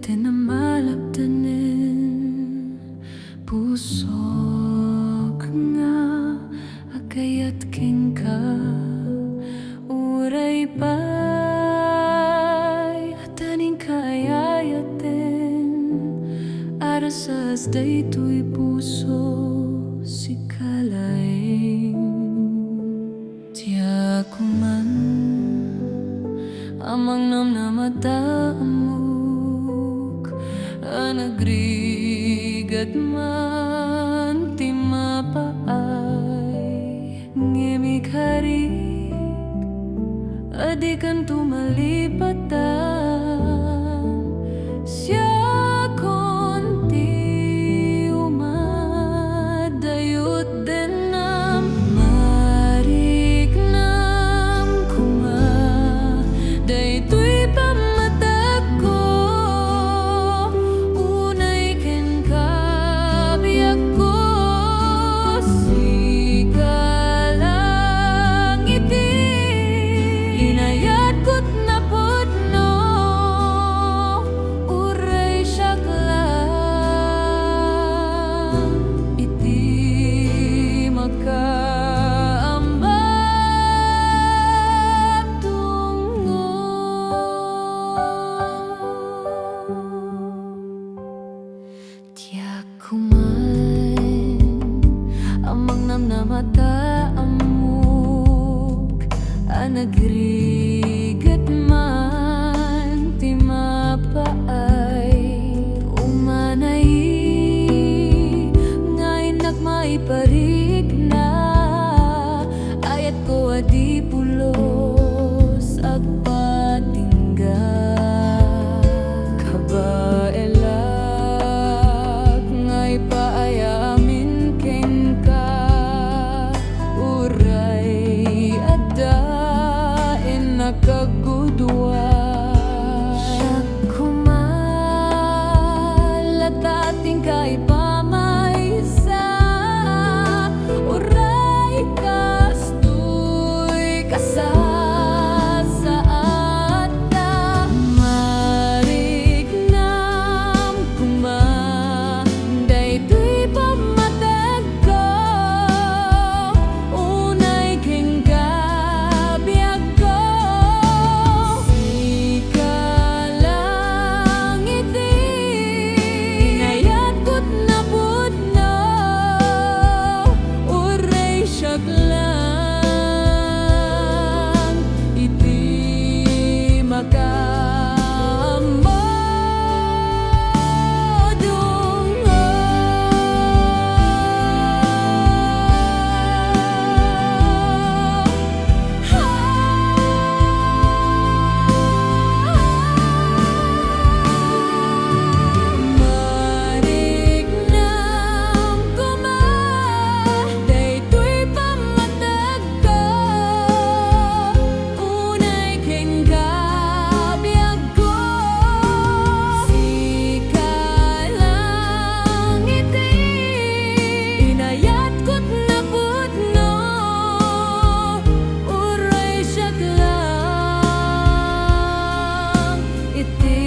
tinamalabtanin pusok nga agayat king ka uray pa'y hataning kayayatin arasas daytoy puso si kalaing tiyak man amang namnamata amok anagrigat man ti mapaay ngimig harik adikan tumalipatan siya konti umadayot din nam marignam kuma daytoy pamatag ko unay ken kabiyak ko sikalang iti inayat ko't napudno uray siyak lang iti makaambag tungo tiyak kuman amang namnamata amok anagrigat man ti mapaay umanay ngay nagmaiparig na ayat ko adi pulos agpatingga kabaelak ngay paayamin ken ka uray adda nakagudwa siya kumalatating kaipamaysa uray kastoy kasasaad na marignam kuma daytoy pamatag ko unay king kabiyak ko sikalang iti inayat ko't napudno uray siyak lang iti makaambadungo marignam kuma daytoy pamatag ko unay ken kabiyak ko sikalang iti inayat ko't napudno uray siyak lang iti